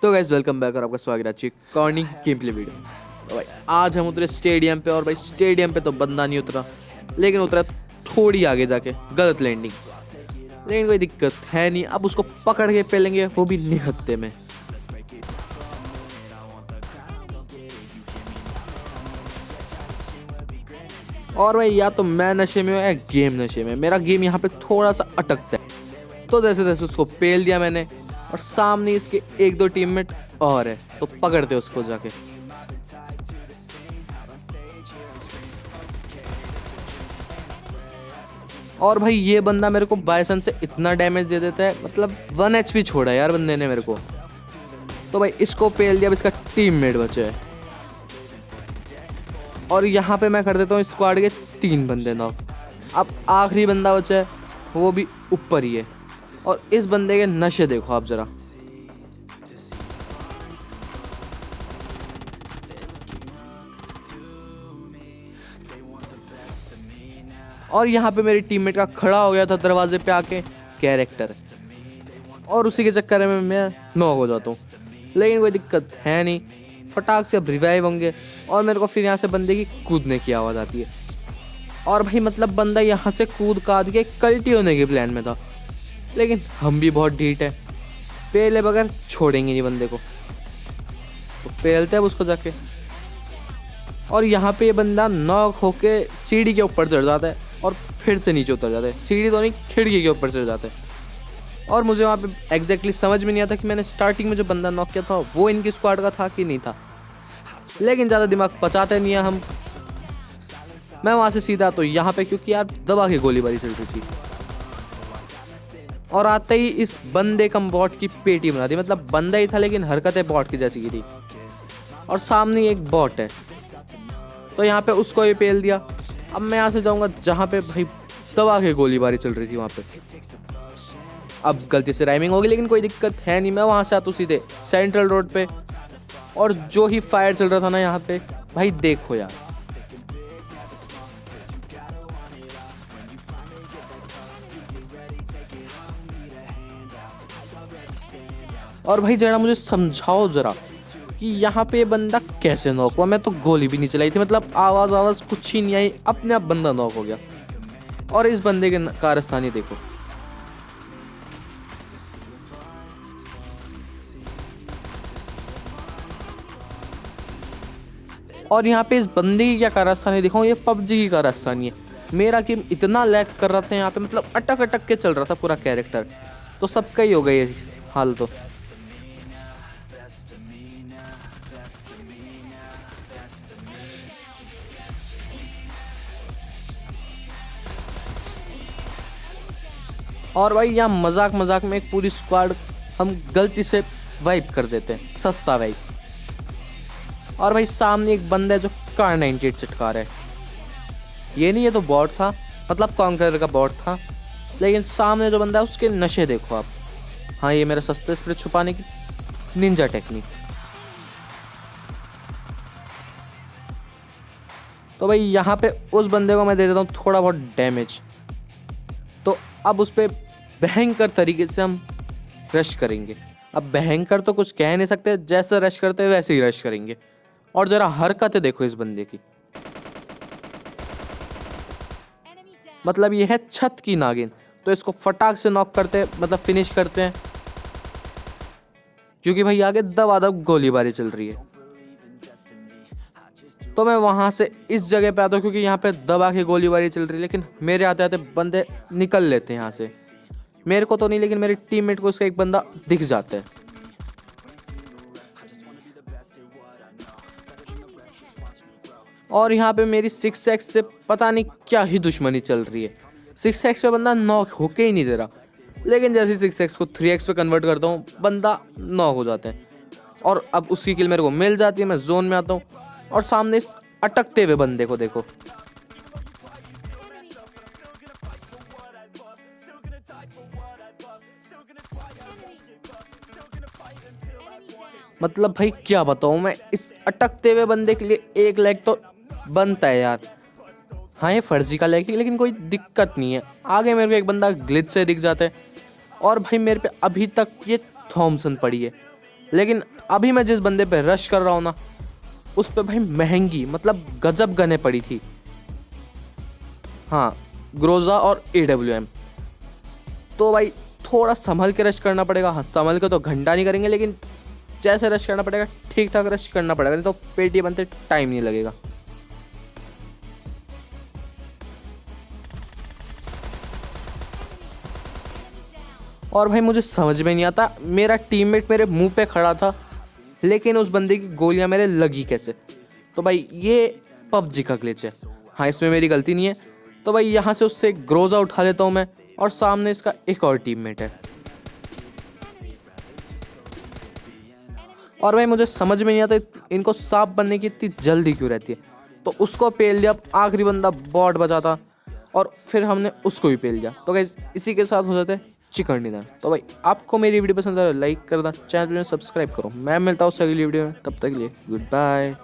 तो guys welcome back और आपका स्वागत है अच्छी कॉर्निंग गेम प्ले वीडियो। तो भाई आज हम उतरे स्टेडियम पे और भाई स्टेडियम पे तो बंदा नहीं उतरा, लेकिन उतरा थोड़ी आगे जाके गलत लैंडिंग। लेकिन कोई दिक्कत है नहीं, अब उसको पकड़ के पेलेंगे, वो भी निहत्ते में। और भाई या तो मैं नशे में हूँ या गेम नशे में। मेरा गेम यहाँ पे थोड़ा सा अटकता है, तो जैसे जैसे उसको पेल दिया मैंने और सामने इसके एक दो टीममेट और है, तो पकड़ते उसको जाके। और भाई ये बंदा मेरे को बायसन से इतना डैमेज दे देता है, मतलब 1 HP छोड़ा यार बंदे ने मेरे को। तो भाई इसको पेल दिया, अब इसका टीममेट बचे है। और यहाँ पे मैं कर देता हूँ स्क्वाड के 3 बंदे नॉक। अब आखिरी बंदा बचा है, वो भी ऊपर ही है। और इस बंदे के नशे देखो आप जरा। और यहाँ पे मेरी टीममेट का खड़ा हो गया था दरवाजे पे आके कैरेक्टर, और उसी के चक्कर में मैं नॉक हो जाता हूँ। लेकिन कोई दिक्कत है नहीं, फटाक से अब रिवाइव होंगे और मेरे को फिर यहाँ से बंदे की कूदने की आवाज़ आती है। और भाई मतलब बंदा यहाँ से कूद काद के कल्टी होने के प्लान में था, लेकिन हम भी बहुत ढीठ है, पहले बगैर छोड़ेंगे नहीं बंदे को। तो पहलते हैं उसको जाके। और यहाँ पे ये बंदा नॉक होके सीढ़ी के ऊपर चढ़ जाता है और फिर से नीचे उतर जाता है। सीढ़ी तो नहीं, खिड़की के ऊपर चढ़ जाता है। और मुझे वहाँ पे एग्जैक्टली समझ में नहीं आता कि मैंने स्टार्टिंग में जो बंदा नॉक किया था वो इनकी स्क्वाड का था कि नहीं था, लेकिन ज़्यादा दिमाग पचाते नहीं है हम। मैं वहाँ से सीधा तो यहाँ पे, क्योंकि यार दबा के गोलीबारी चल रही थी, और आते ही इस बंदे का बॉट की पेटी बना दी। मतलब बंदा ही था लेकिन हरकतें बॉट की जैसी की थी। और सामने एक बॉट है, तो यहाँ पे उसको ही पेल दिया। अब मैं यहाँ से जाऊँगा जहाँ पे भाई दबा के गोलीबारी चल रही थी वहाँ पे। अब गलती से राइमिंग होगी, लेकिन कोई दिक्कत है नहीं। मैं वहाँ से आता हूँ सीधे सेंट्रल रोड पे, और जो ही फायर चल रहा था ना यहाँ पे, भाई देखो यार। और भाई जरा मुझे समझाओ जरा कि यहाँ पे ये बंदा कैसे नॉक हुआ। मैं तो गोली भी नहीं चलाई थी, मतलब आवाज़ कुछ ही नहीं आई, अपने आप बंदा नॉक हो गया। और इस बंदे के कारस्तानी देखो। और यहाँ पे इस बंदे की क्या कारस्तानी देखो, ये पबजी की कारस्तानी है। मेरा गेम इतना लैग कर रहा था यहाँ पे, मतलब अटक अटक के चल रहा था पूरा कैरेक्टर। तो सबका ही हो गया ये हाल। तो और भाई यहाँ मजाक मजाक में एक पूरी स्क्वाड हम गलती से वाइप कर देते हैं, सस्ता वाइप। और भाई सामने एक बंदा है जो कार 98 चटका रहा है। ये नहीं, ये तो बॉट था, मतलब कॉन्करर का बॉट था। लेकिन सामने जो बंदा है उसके नशे देखो आप। हाँ, ये मेरा सस्ते स्प्रे छुपाने की निंजा टेक्निक। तो भाई यहाँ पे उस बंदे को मैं दे देता हूँ थोड़ा बहुत डैमेज। तो अब उस पर भयंकर तरीके से हम रश करेंगे। अब भयंकर तो कुछ कह नहीं सकते, जैसे रश करते हैं वैसे ही रश करेंगे। और जरा हरकतें देखो इस बंदे की, मतलब ये है छत की नागिन। तो इसको फटाक से नॉक करते हैं, मतलब फिनिश करते हैं, क्योंकि भाई आगे दबादब गोलीबारी चल रही है। तो मैं वहां से इस जगह पे आता हूँ, क्योंकि यहाँ पे दबा के गोलीबारी चल रही है। लेकिन मेरे आते आते बंदे निकल लेते हैं यहाँ से। मेरे को तो नहीं, लेकिन मेरे टीममेट को उसका एक बंदा दिख जाता है। और यहाँ पे मेरी 6x से पता नहीं क्या ही दुश्मनी चल रही है। 6x पे बंदा नॉक होके ही नहीं दे रहा, लेकिन जैसे 6x को 3x पे कन्वर्ट करता हूँ बंदा नॉक हो जाता है। और अब उसकी किल मेरे को मिल जाती है, मैं जोन में आता हूँ। और सामने इस अटकते हुए बंदे को देखो। मतलब भाई क्या बताऊँ मैं, इस अटकते हुए बंदे के लिए एक लेग तो बनता है यार। हाँ, ये फर्जी का लेग है, लेकिन कोई दिक्कत नहीं है। आगे मेरे को एक बंदा ग्लिच से दिख जाता है। और भाई मेरे पे अभी तक ये थॉमसन पड़ी है, लेकिन अभी मैं जिस बंदे पे रश कर रहा हूँ ना, उस पे भाई महंगी मतलब गजब गने पड़ी थी। हाँ, ग्रोजा और AWM। तो भाई थोड़ा संभल के रश करना पड़ेगा। हाँ, संभल के तो घंटा नहीं करेंगे, लेकिन जैसे रश करना पड़ेगा ठीक ठाक रश करना पड़ेगा, नहीं तो पेटी बनते टाइम नहीं लगेगा। और भाई मुझे समझ में नहीं आता, मेरा टीममेट मेरे मुंह पे खड़ा था लेकिन उस बंदे की गोलियां मेरे लगी कैसे। तो भाई ये PUBG का ग्लिच है। हाँ, इसमें मेरी गलती नहीं है। तो भाई यहाँ से उससे ग्रोजा उठा लेता हूँ मैं, और सामने इसका एक और टीममेट है। और भाई मुझे समझ में नहीं आता इनको सांप बनने की इतनी जल्दी क्यों रहती है। तो उसको पेल दिया, आखिरी बंदा बॉट बचा था और फिर हमने उसको भी पेल दिया। तो गाइस इसी के साथ हो जाते हैं चिकन डिनर। तो भाई आपको मेरी वीडियो पसंद है, लाइक करना, चैनल को सब्सक्राइब करो। मैं मिलता हूँ अगली वीडियो में, तब तक के लिए गुड बाय।